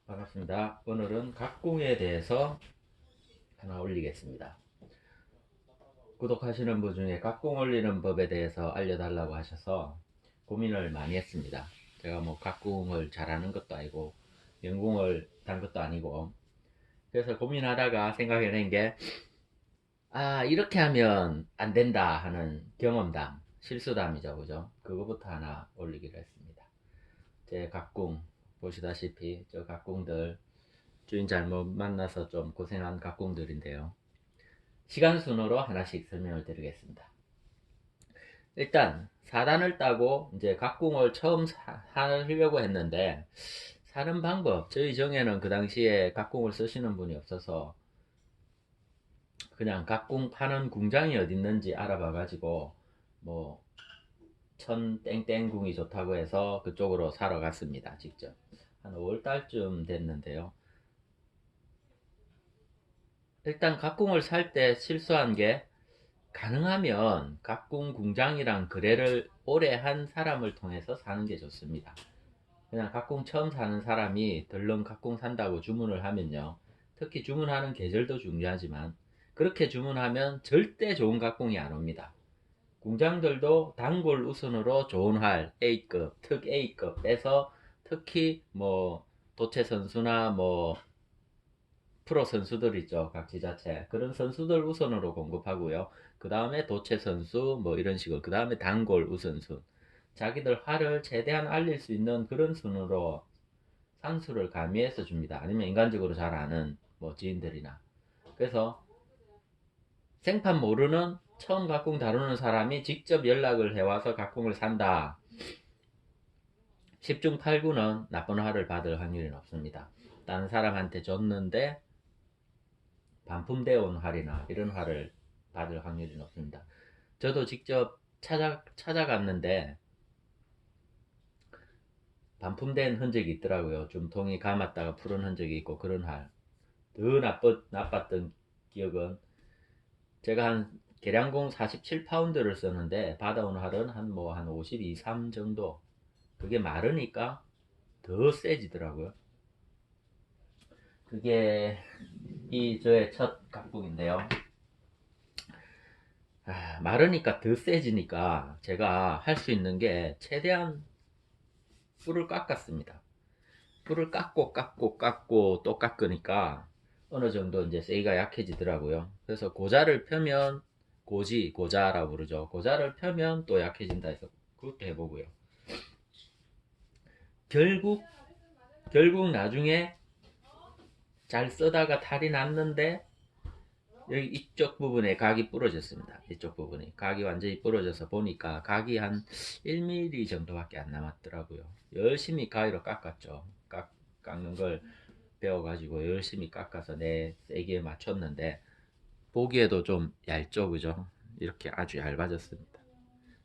반갑습니다. 오늘은 각궁에 대해서 하나 올리겠습니다. 구독하시는 분 중에 각궁 올리는 법에 대해서 알려달라고 하셔서 고민을 많이 했습니다. 제가 뭐 각궁을 잘하는 것도 아니고 연궁을 단 것도 아니고, 그래서 고민하다가 생각해낸 게, 이렇게 하면 안 된다 하는 경험담, 실수담이죠, 그죠? 그거부터 하나 올리기로 했습니다. 제 각궁 보시다시피 저 각궁들 주인 잘못 만나서 좀 고생한 각궁들인데요. 시간 순으로 하나씩 설명을 드리겠습니다. 일단 사단을 따고 이제 각궁을 처음 하려고 했는데, 사는 방법, 저희 정에는 그 당시에 각궁을 쓰시는 분이 없어서 그냥 각궁 파는 궁장이 어디 있는지 알아봐 가지고 뭐 천 땡땡궁이 좋다고 해서 그쪽으로 사러 갔습니다. 직접 한 5월달쯤 됐는데요. 일단 각궁을 살 때 실수한 게, 가능하면 각궁 궁장이랑 거래를 오래 한 사람을 통해서 사는 게 좋습니다. 그냥 각궁 처음 사는 사람이 덜렁 각궁 산다고 주문을 하면요, 특히 주문하는 계절도 중요하지만 그렇게 주문하면 절대 좋은 각궁이 안 옵니다. 궁장들도 단골 우선으로 좋은 활 A급, 특 A급 빼서, 특히 뭐 도체 선수나 뭐 프로 선수들 있죠. 각 지자체. 그런 선수들 우선으로 공급하고요. 그 다음에 도체 선수, 뭐 이런 식으로. 그 다음에 단골 우선순. 자기들 활을 최대한 알릴 수 있는 그런 순으로 상수를 가미해서 줍니다. 아니면 인간적으로 잘 아는 뭐 지인들이나. 그래서 생판 모르는 처음 각궁 다루는 사람이 직접 연락을 해와서 각궁을 산다. 10중 8구는 나쁜 활을 받을 확률이 높습니다. 다른 사람한테 줬는데 반품되어 온 활이나 이런 활을 받을 확률이 높습니다. 저도 직접 찾아갔는데 반품된 흔적이 있더라고요. 좀 통이 감았다가 푸른 흔적이 있고 그런 활. 더 나빴던 기억은, 제가 한 계량공 47파운드를 썼는데 받아온 활은 한 52, 3 정도. 그게 마르니까 더 세지더라고요. 그게 이 저의 첫 각국인데요. 마르니까 더 세지니까 제가 할 수 있는 게 최대한 뿔을 깎았습니다. 뿔을 깎고 또 깎으니까 어느 정도 이제 세기가 약해지더라고요. 그래서 고자를 펴면, 고자라고 부르죠. 고자를 펴면 또 약해진다 해서 그것도 해보고요. 결국 나중에 잘 쓰다가 탈이 났는데, 여기 이쪽 부분에 각이 부러졌습니다. 이쪽 부분이 각이 완전히 부러져서 보니까 각이 한 1mm 정도밖에 안 남았더라고요. 열심히 가위로 깎았죠. 깎는 걸 배워가지고 열심히 깎아서 내 세기에 맞췄는데 보기에도 좀 얇죠, 그죠? 이렇게 아주 얇아졌습니다.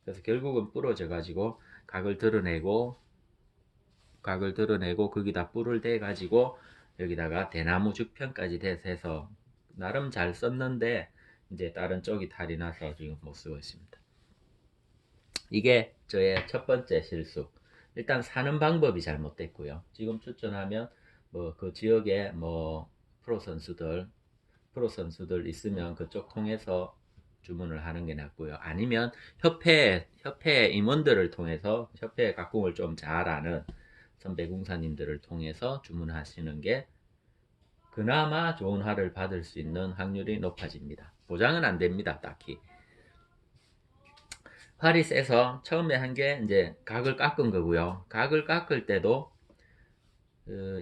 그래서 결국은 부러져 가지고 각을 드러내고 거기다 뿔을 대 가지고 여기다가 대나무 죽편까지 대서 나름 잘 썼는데, 이제 다른 쪽이 탈이 나서 지금 못 쓰고 있습니다. 이게 저의 첫 번째 실수. 일단 사는 방법이 잘못됐고요. 지금 추천하면 뭐 그 지역에 뭐 프로 선수들 있으면 그쪽 통해서 주문을 하는 게 낫고요. 아니면 협회 임원들을 통해서, 협회 각궁을 좀 잘 아는 선배 궁사님들을 통해서 주문하시는 게 그나마 좋은 활을 받을 수 있는 확률이 높아집니다. 보장은 안 됩니다, 딱히. 활이 세서 처음에 한 게 이제 각을 깎은 거고요. 각을 깎을 때도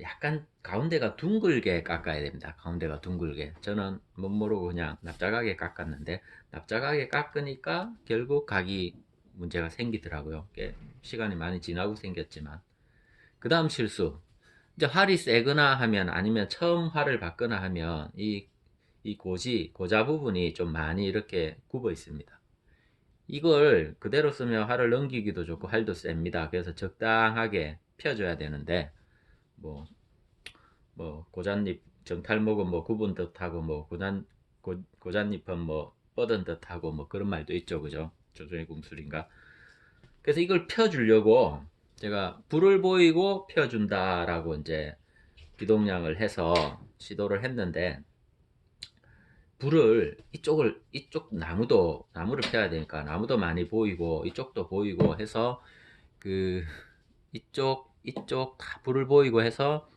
약간 가운데가 둥글게 깎아야 됩니다. 가운데가 둥글게. 저는 못 모르고 그냥 납작하게 깎았는데, 납작하게 깎으니까 결국 각이 문제가 생기더라고요. 시간이 많이 지나고 생겼지만. 그 다음 실수. 이제 활이 세거나 하면, 아니면 처음 활을 받거나 하면 이 고자 부분이 좀 많이 이렇게 굽어 있습니다. 이걸 그대로 쓰면 활을 넘기기도 좋고 활도 셉니다. 그래서 적당하게 펴줘야 되는데, 뭐, 고잣잎 정탈목은 뭐 굽은 듯하고, 뭐 고잣잎은 뭐 뻗은 듯하고, 뭐 그런 말도 있죠, 그죠? 조선의 궁술인가. 그래서 이걸 펴주려고 제가 불을 보이고 펴준다라고 이제 기동량을 해서 시도를 했는데 불을 이쪽 나무를 펴야 되니까 나무도 많이 보이고 이쪽도 보이고 해서 그 이쪽 다 불을 보이고 해서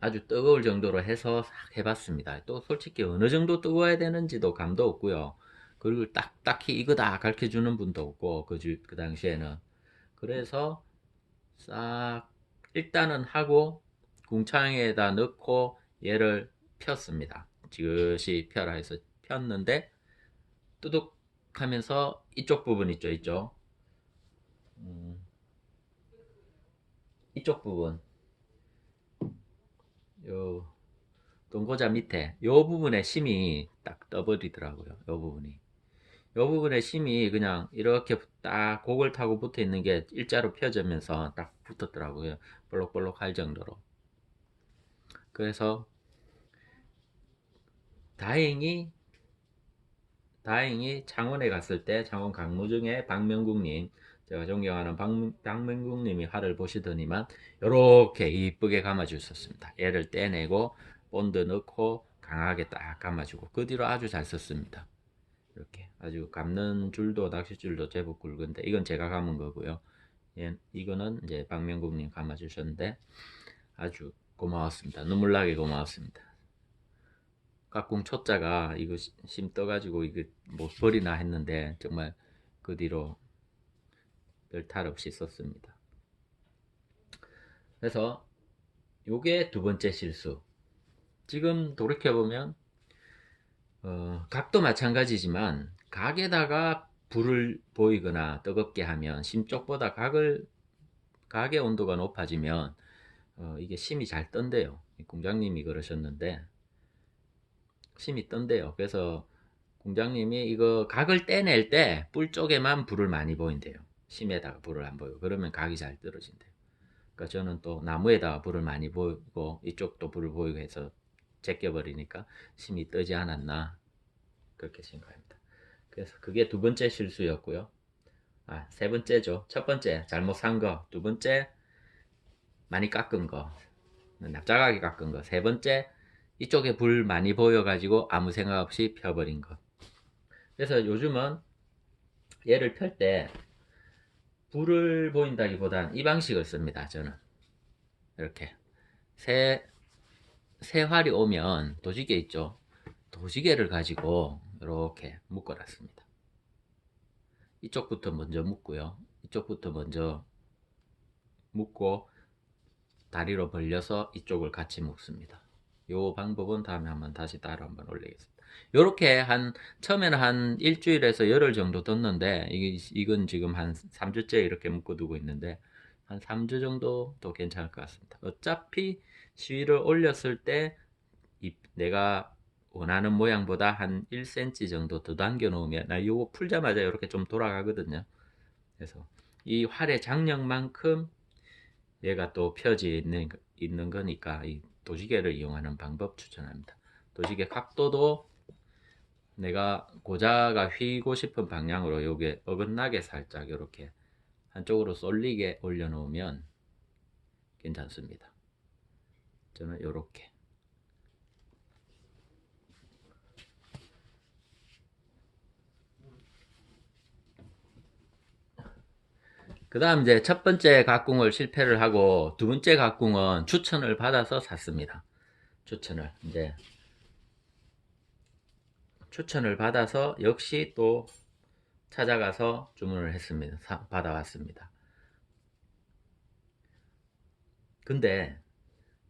아주 뜨거울 정도로 해서 싹 해봤습니다. 또 솔직히 어느 정도 뜨거워야 되는지도 감도 없고요. 그리고 딱히 이거다 가르쳐 주는 분도 없고 그 당시에는. 그래서 싹 일단은 하고 궁창에다 넣고 얘를 폈습니다. 지그시 펴라 해서 폈는데 뚜둑 하면서 이쪽 부분 있죠, 이쪽 부분 요 동고자 밑에 요 부분에 심이 딱 떠버리더라고요. 요 부분이. 요 부분에 심이 그냥 이렇게 딱 곡을 타고 붙어 있는 게 일자로 펴지면서 딱 붙었더라고요. 볼록볼록 할 정도로. 그래서 다행히 창원에 갔을 때 창원 강무중에 박명국님, 제가 존경하는 박명국님이 화를 보시더니만 이렇게 이쁘게 감아주셨습니다. 얘를 떼내고 본드 넣고 강하게 딱 감아주고 그 뒤로 아주 잘 썼습니다. 이렇게 아주 감는 줄도 낚싯줄도 제법 굵은데 이건 제가 감은 거고요. 이거는 이제 박명국님 감아주셨는데 아주 고마웠습니다. 눈물나게 고마웠습니다. 깍꿍 초짜가 이거 심 떠가지고 이거 뭐 버리나 했는데 정말 그 뒤로 별 탈 없이 썼습니다. 그래서 요게 두 번째 실수. 지금 돌이켜보면 각도 마찬가지지만 각에다가 불을 보이거나 뜨겁게 하면 심 쪽보다 각의 온도가 높아지면 이게 심이 잘 떤대요. 공장님이 그러셨는데 심이 떤대요. 그래서 공장님이 이거 각을 떼낼 때 뿔 쪽에만 불을 많이 보인대요. 심에다가 불을 안 보이고 그러면 각이 잘 떨어진대요. 그러니까 저는 또 나무에다가 불을 많이 보이고 이쪽도 불을 보이고 해서 제껴버리니까 심이 뜨지 않았나 그렇게 생각합니다. 그래서 그게 두 번째 실수였고요. 세 번째죠. 첫 번째 잘못 산 거, 두 번째 많이 깎은 거, 납작하게 깎은 거, 세 번째 이쪽에 불 많이 보여가지고 아무 생각 없이 펴버린 거. 그래서 요즘은 얘를 펼 때 불을 보인다기보단 이 방식을 씁니다. 저는 이렇게 새 활이 오면 도지개 있죠. 도지개를 가지고 이렇게 묶어놨습니다. 이쪽부터 먼저 묶고요. 이쪽부터 먼저 묶고 다리로 벌려서 이쪽을 같이 묶습니다. 요 방법은 다음에 한번 다시 따로 한번 올리겠습니다. 요렇게 처음에는 한 일주일에서 열흘 정도 뒀는데 이건 지금 한 3주째 이렇게 묶어두고 있는데 한 3주 정도도 괜찮을 것 같습니다. 어차피 시위를 올렸을 때 내가 원하는 모양보다 한 1cm 정도 더 당겨 놓으면 요거 풀자마자 이렇게 좀 돌아가거든요. 그래서 이 활의 장력만큼 얘가 또 펴지 있는 거니까 이 도지개를 이용하는 방법 추천합니다. 도지개 각도도 내가 고자가 휘고 싶은 방향으로 요게 어긋나게 살짝 이렇게 한쪽으로 쏠리게 올려놓으면 괜찮습니다. 저는 요렇게. 그 다음 이제 첫 번째 각궁을 실패를 하고 두 번째 각궁은 추천을 받아서 샀습니다. 추천을 받아서 역시 또 찾아가서 주문을 했습니다. 받아왔습니다. 근데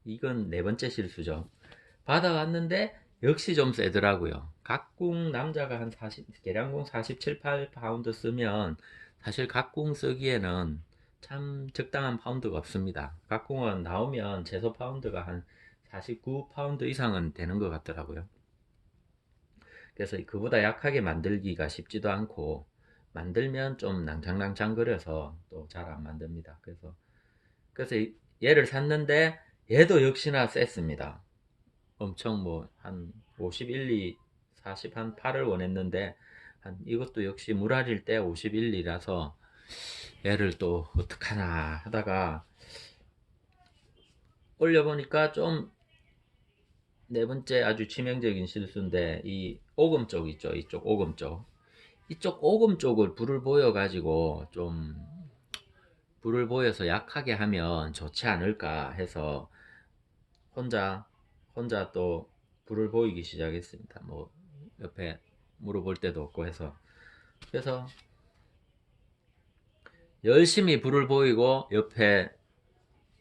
이건 네 번째 실수죠. 받아왔는데 역시 좀 세더라고요. 각궁 남자가 한 계량궁 47, 8파운드 쓰면 사실 각궁 쓰기에는 참 적당한 파운드가 없습니다. 각궁은 나오면 최소 파운드가 한 49파운드 이상은 되는 것 같더라고요. 그래서 그보다 약하게 만들기가 쉽지도 않고 만들면 좀 낭창낭창거려서 또 잘 안 만듭니다. 그래서 얘를 샀는데 얘도 역시나 셌습니다. 엄청 뭐 한 51, 2, 40, 한 8을 원했는데 이것도 역시 물알일 때 51이라서 얘를 또 어떡하나 하다가 올려보니까 좀 네 번째 아주 치명적인 실수인데 이 오금 쪽 있죠. 이쪽 오금 쪽. 이쪽 오금 쪽을 불을 보여 가지고 좀 불을 보여서 약하게 하면 좋지 않을까 해서 혼자 혼자 또 불을 보이기 시작했습니다. 뭐 옆에 물어볼 데도 없고 해서 그래서 열심히 불을 보이고 옆에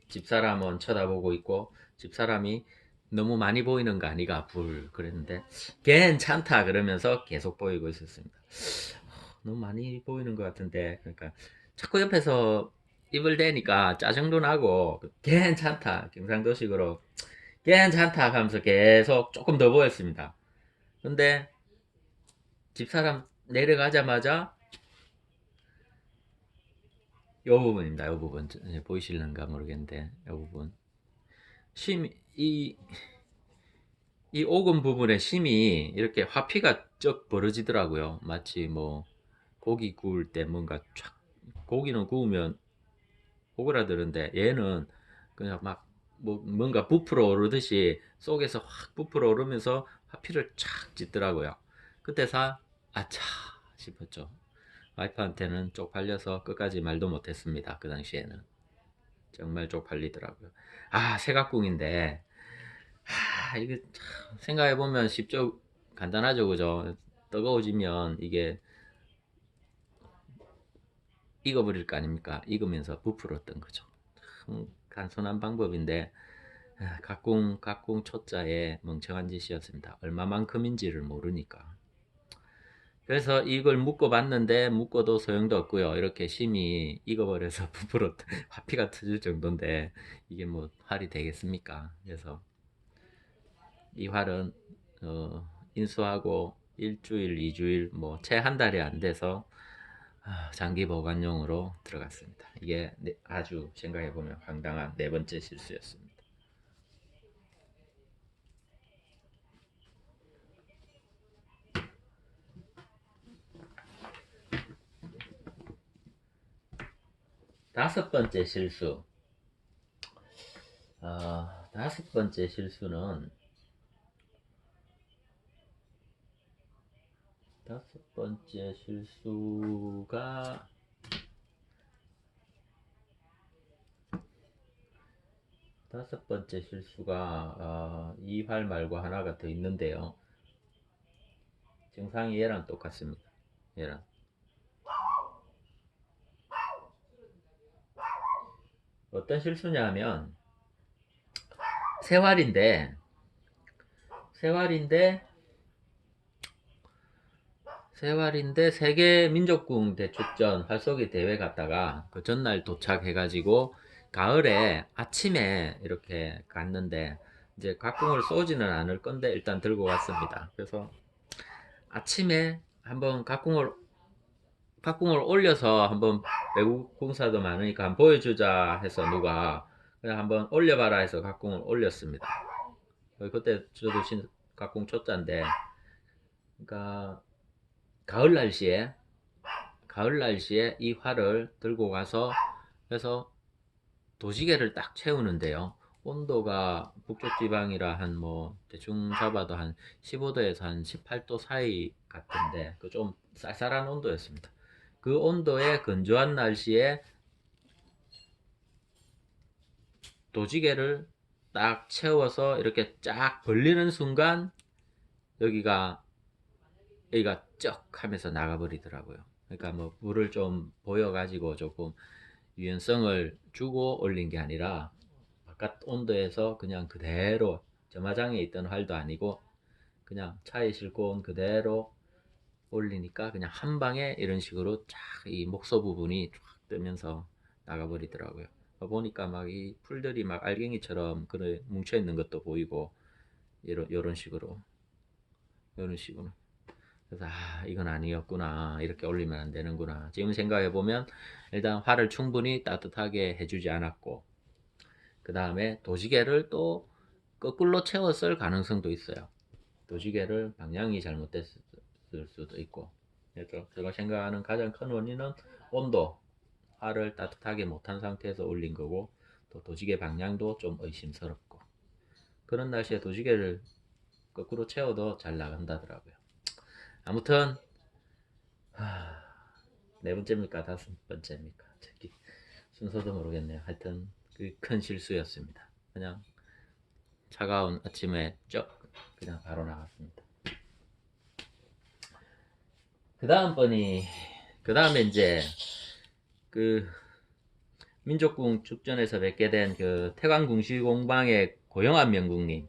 집사람은 쳐다보고 있고 집사람이 너무 많이 보이는 거 아니가 불 그랬는데 괜찮다 그러면서 계속 보이고 있었습니다. 너무 많이 보이는 것 같은데 그러니까 자꾸 옆에서 입을 대니까 짜증도 나고 괜찮다 경상도식으로 괜찮다 하면서 계속 조금 더 보였습니다. 근데 집사람 내려가자마자 요 부분입니다. 요 부분 보이실는가 모르겠는데 요 부분 심 이 오금 부분에 심이 이렇게 화피가 쩍 벌어지더라고요. 마치 뭐 고기 구울 때 뭔가 촥 고기는 구우면 오그라드는데 얘는 그냥 막 뭐 뭔가 부풀어 오르듯이 속에서 확 부풀어 오르면서 화피를 촥 찢더라고요. 그때서 아차 싶었죠. 와이프한테는 쪽팔려서 끝까지 말도 못했습니다. 그 당시에는 정말 쪽팔리더라고요. 아 새각궁인데 이게 참 생각해보면 쉽죠. 간단하죠. 그죠? 뜨거워지면 이게 익어버릴 거 아닙니까? 익으면서 부풀었던 거죠. 참 간소한 방법인데 각궁 초짜의 멍청한 짓이었습니다. 얼마만큼인지를 모르니까. 그래서 이걸 묶어 봤는데 묶어도 소용도 없고요. 이렇게 심이 익어버려서 부풀었 화피가 터질 정도인데 이게 뭐 활이 되겠습니까? 그래서 이 활은 인수하고 일주일, 이주일 뭐 채 한 달이 안 돼서 장기 보관용으로 들어갔습니다. 이게 아주 생각해보면 황당한 네 번째 실수였습니다. 다섯 번째 실수. 다섯 번째 실수는 다섯 번째 실수가 다섯 번째 실수가 이 활 말고 하나가 더 있는데요. 증상이 얘랑 똑같습니다. 얘랑 어떤 실수냐 하면 세활인데 세활인데 세활인데 세계 민족궁 대축전 활쏘기 대회 갔다가 그 전날 도착해가지고 가을에 아침에 이렇게 갔는데 이제 각궁을 쏘지는 않을 건데 일단 들고 갔습니다. 그래서 아침에 한번 각궁을 올려서 한번 외국 궁사도 많으니까 한번 보여주자 해서 누가 그냥 한번 올려봐라 해서 각궁을 올렸습니다. 그때 저도 각궁 초짜인데 그러니까 가을 날씨에 이 활을 들고 가서 그래서 도시계를 딱 채우는데요. 온도가 북쪽 지방이라 한 뭐 대충 잡아도 한 15도에서 한 18도 사이 같은데 그 좀 쌀쌀한 온도였습니다. 그 온도에 건조한 날씨에 도지개를 딱 채워서 이렇게 쫙 벌리는 순간 여기가 쩍 하면서 나가버리더라고요. 그러니까 뭐 불을 좀 보여가지고 조금 유연성을 주고 올린 게 아니라 바깥 온도에서 그냥 그대로 점화장에 있던 활도 아니고 그냥 차에 싣고 온 그대로 올리니까 그냥 한 방에 이런 식으로 쫙 이 목소 부분이 쫙 뜨면서 나가버리더라고요. 보니까 막 이 풀들이 막 알갱이처럼 그래 뭉쳐 있는 것도 보이고 이런 식으로 그래서 이건 아니었구나 이렇게 올리면 안 되는구나 지금 생각해 보면 일단 활을 충분히 따뜻하게 해주지 않았고 그 다음에 도지개를 또 거꾸로 채웠을 가능성도 있어요. 도지개를 방향이 잘못됐을 수도 있고 그래서 제가 생각하는 가장 큰 원인은 온도 활을 따뜻하게 못한 상태에서 올린 거고 또 도지개 방향도 좀 의심스럽고, 그런 날씨에 도지개를 거꾸로 채워도 잘 나간다더라고요. 아무튼 네 번째입니까 다섯 번째입니까 저기 순서도 모르겠네요. 하여튼 그 큰 실수였습니다. 그냥 차가운 아침에 쩍 그냥 바로 나갔습니다. 그 다음에 이제 그 민족궁 축전에서 뵙게 된 그 태광궁시공방의 고영한 명국님,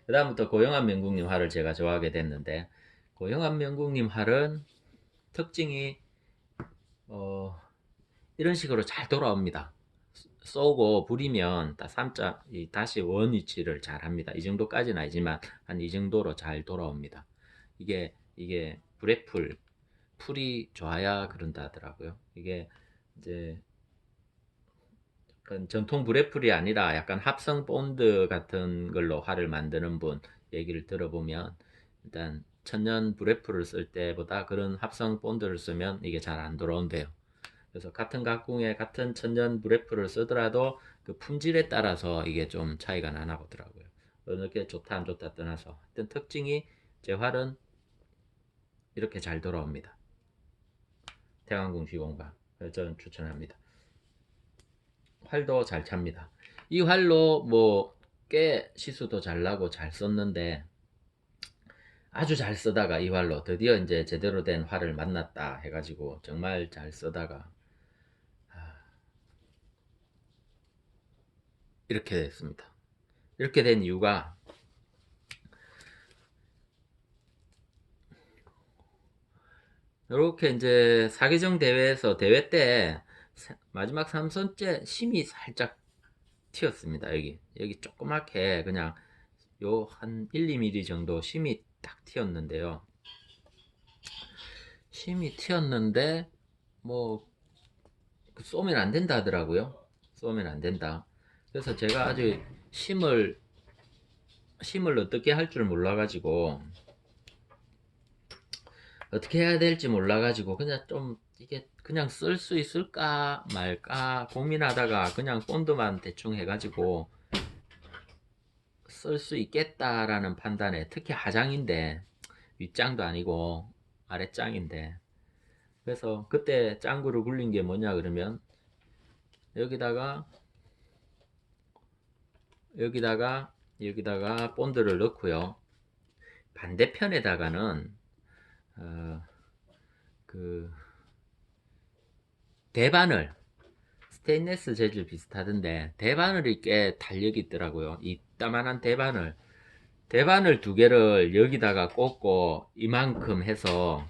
그 다음부터 고영한 명국님 활을 제가 좋아하게 됐는데, 고영한 명국님 활은 특징이 이런 식으로 잘 돌아옵니다. 쏘고 부리면 다시 원 위치를 잘 합니다. 이 정도까지는 아니지만 한 이 정도로 잘 돌아옵니다. 이게 풀이 좋아야 그런다 하더라고요. 이게 이제 전통 브레풀이 아니라 약간 합성 본드 같은 걸로 활을 만드는 분 얘기를 들어보면, 일단 천년 브레풀을 쓸 때보다 그런 합성 본드를 쓰면 이게 잘 안 돌아온대요. 그래서 같은 각궁에 같은 천년 브레풀을 쓰더라도 그 품질에 따라서 이게 좀 차이가 나나 보더라고요. 어느 게 좋다 안 좋다 떠나서 하여튼 특징이, 제 활은 이렇게 잘 돌아옵니다. 태광궁 시공방 저는 추천합니다. 활도 잘 찹니다. 이 활로 뭐 꽤 시수도 잘 나고 잘 썼는데, 아주 잘 쓰다가 이 활로 드디어 이제 제대로 된 활을 만났다 해가지고 정말 잘 쓰다가 이렇게 됐습니다. 이렇게 된 이유가, 이렇게 이제 사계정 대회에서 대회 때 마지막 3선째 심이 살짝 튀었습니다. 여기 조그맣게 그냥 요 한 1, 2mm 정도 심이 딱 튀었는데요. 심이 튀었는데 뭐 쏘면 안 된다 하더라고요. 쏘면 안 된다. 그래서 제가 아직 심을 어떻게 할 줄 몰라가지고, 어떻게 해야 될지 몰라가지고 그냥 좀 이게 그냥 쓸 수 있을까 말까 고민하다가 그냥 본드만 대충 해가지고 쓸 수 있겠다라는 판단에, 특히 하장인데 윗장도 아니고 아랫장인데, 그래서 그때 짱구를 굴린 게 뭐냐 그러면, 여기다가 본드를 넣고요. 반대편에다가는 그 대바늘, 스테인레스 재질 비슷하던데 대바늘이 꽤 탄력이 있더라고요. 이따만한 대바늘 두 개를 여기다가 꽂고 이만큼 해서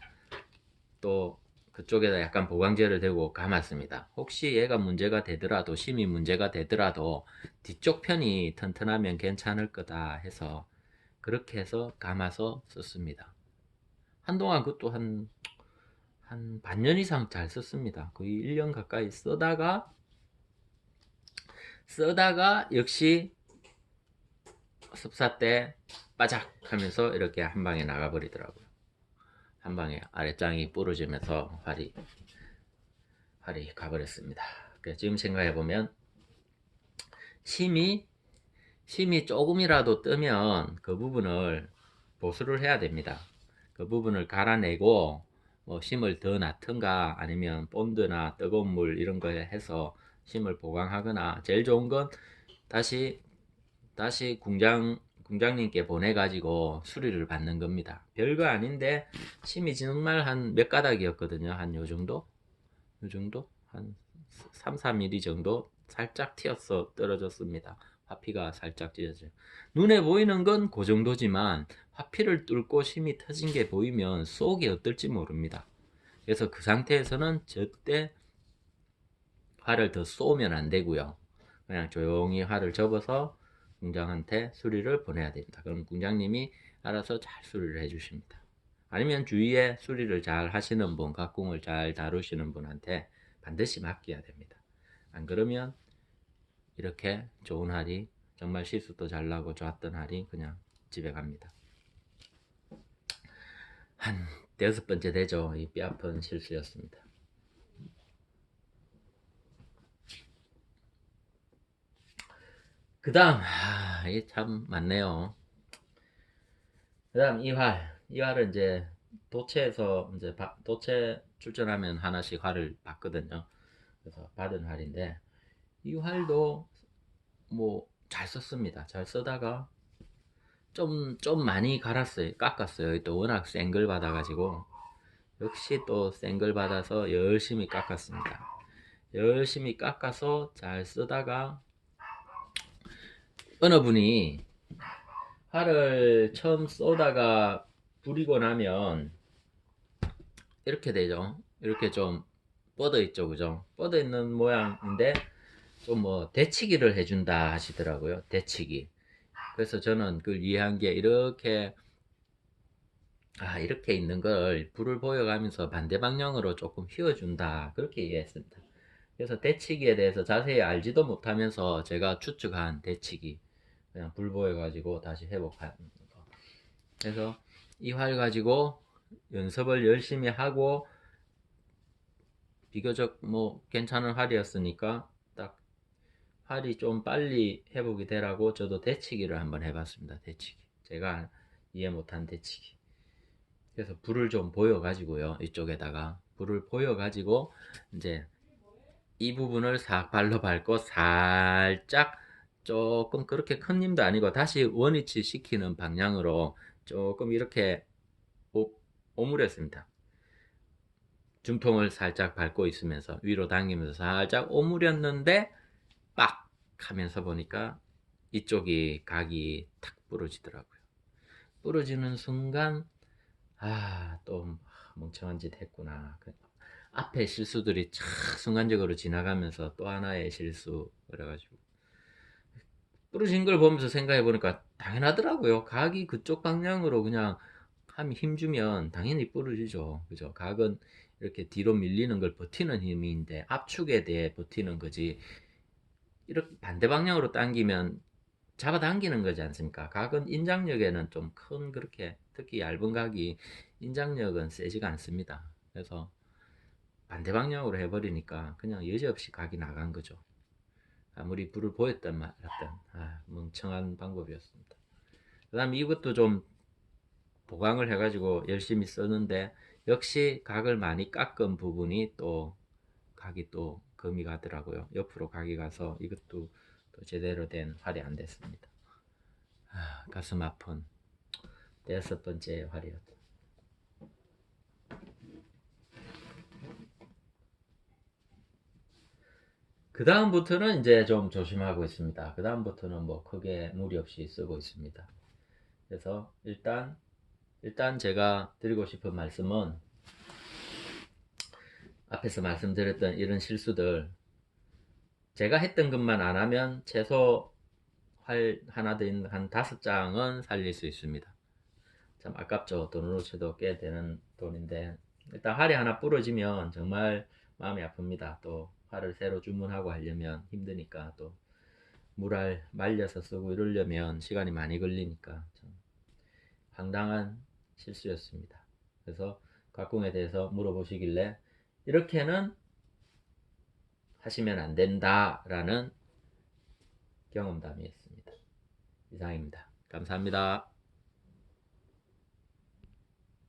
또 그쪽에다 약간 보강제를 대고 감았습니다. 혹시 얘가 문제가 되더라도, 심이 문제가 되더라도 뒤쪽 편이 튼튼하면 괜찮을 거다 해서 그렇게 해서 감아서 썼습니다. 한동안 그것도 한 반년 이상 잘 썼습니다. 거의 1년 가까이 쓰다가 역시 습사 때 빠작 하면서 이렇게 한 방에 나가버리더라고요. 한 방에 아랫장이 부러지면서 활이 가버렸습니다. 지금 생각해보면 심이 조금이라도 뜨면 그 부분을 보수를 해야 됩니다. 그 부분을 갈아내고 뭐 심을 더 놔든가 아니면 본드나 뜨거운 물 이런 거에 해서 심을 보강하거나, 제일 좋은 건 다시 궁장님께 보내가지고 수리를 받는 겁니다. 별거 아닌데 심이 정말 한 몇 가닥이었거든요. 한 요 정도 한 3, 4mm 정도 살짝 튀어서 떨어졌습니다. 화피가 살짝 찢어져요. 눈에 보이는 건 그 정도지만 화피를 뚫고 심이 터진 게 보이면 속이 어떨지 모릅니다. 그래서 그 상태에서는 절대 활을 더 쏘면 안 되고요. 그냥 조용히 활을 접어서 궁장한테 수리를 보내야 됩니다. 그럼 궁장님이 알아서 잘 수리를 해주십니다. 아니면 주위에 수리를 잘 하시는 분, 각궁을 잘 다루시는 분한테 반드시 맡겨야 됩니다. 안 그러면 이렇게 좋은 활이, 정말 시수도 잘 나고 좋았던 활이 그냥 집에 갑니다. 한 5번째 되죠. 이 뼈아픈 실수였습니다. 그 다음, 이게 참 많네요. 그 다음, 이활은 이제, 도체에서, 이제, 도체 출전하면 하나씩 활을 받거든요. 그래서 받은 활인데, 이 활도, 뭐, 잘 썼습니다. 잘 쓰다가, 좀 많이 깎았어요. 또 워낙 센 걸 받아가지고, 역시 또 센 걸 받아서 열심히 깎았습니다. 열심히 깎아서 잘 쓰다가, 어느 분이 활을 처음 쏘다가 부리고 나면 이렇게 되죠. 이렇게 좀 뻗어 있죠, 그죠? 뻗어 있는 모양인데 좀 뭐 대치기를 해준다 하시더라고요. 대치기. 그래서 저는 그걸 이해한 게 이렇게 있는 걸 불을 보여가면서 반대 방향으로 조금 휘어준다, 그렇게 이해했습니다. 그래서 대치기에 대해서 자세히 알지도 못하면서 제가 추측한 대치기, 그냥 불 보여가지고 다시 회복하는 거. 그래서 이 활 가지고 연습을 열심히 하고 비교적 뭐 괜찮은 활이었으니까 딱 활이 좀 빨리 회복이 되라고 저도 대치기를 한번 해봤습니다. 대치기. 제가 이해 못한 대치기. 그래서 불을 좀 보여가지고요. 이쪽에다가 불을 보여가지고 이제 이 부분을 싹 발로 밟고 살짝 조금 그렇게 큰 힘도 아니고 다시 원위치 시키는 방향으로 조금 이렇게 오므렸습니다. 중통을 살짝 밟고 있으면서 위로 당기면서 살짝 오므렸는데 빡 하면서 보니까 이쪽이 각이 탁 부러지더라고요. 부러지는 순간 또 멍청한 짓 했구나. 앞에 실수들이 착 순간적으로 지나가면서 또 하나의 실수 그래가지고 부러진 걸 보면서 생각해 보니까 당연하더라고요. 각이 그쪽 방향으로 그냥 힘주면 당연히 부러지죠. 그죠? 각은 이렇게 뒤로 밀리는 걸 버티는 힘인데 압축에 대해 버티는 거지. 이렇게 반대 방향으로 당기면 잡아당기는 거지 않습니까? 각은 인장력에는 좀 큰 그렇게 특히 얇은 각이 인장력은 세지가 않습니다. 그래서 반대 방향으로 해버리니까 그냥 여지없이 각이 나간 거죠. 아무리 불을 보였던 말았던 멍청한 방법이었습니다. 그 다음 이것도 좀 보강을 해가지고 열심히 썼는데 역시 각을 많이 깎은 부분이 또 각이 또 금이 가더라고요. 옆으로 각이 가서 이것도 또 제대로 된 활이 안 됐습니다. 가슴 아픈 6번째 활이었다. 그 다음부터는 이제 좀 조심하고 있습니다. 그 다음부터는 뭐 크게 무리 없이 쓰고 있습니다. 그래서 일단 제가 드리고 싶은 말씀은 앞에서 말씀드렸던 이런 실수들 제가 했던 것만 안 하면 최소 활 하나 된 한 5장은 살릴 수 있습니다. 참 아깝죠. 돈으로 쳐도 꽤 되는 돈인데 일단 활이 하나 부러지면 정말 마음이 아픕니다. 또 활을 새로 주문하고 하려면 힘드니까 또 물알 말려서 쓰고 이러려면 시간이 많이 걸리니까 참 황당한 실수였습니다. 그래서 각궁에 대해서 물어보시길래 이렇게는 하시면 안 된다라는 경험담이었습니다. 이상입니다. 감사합니다.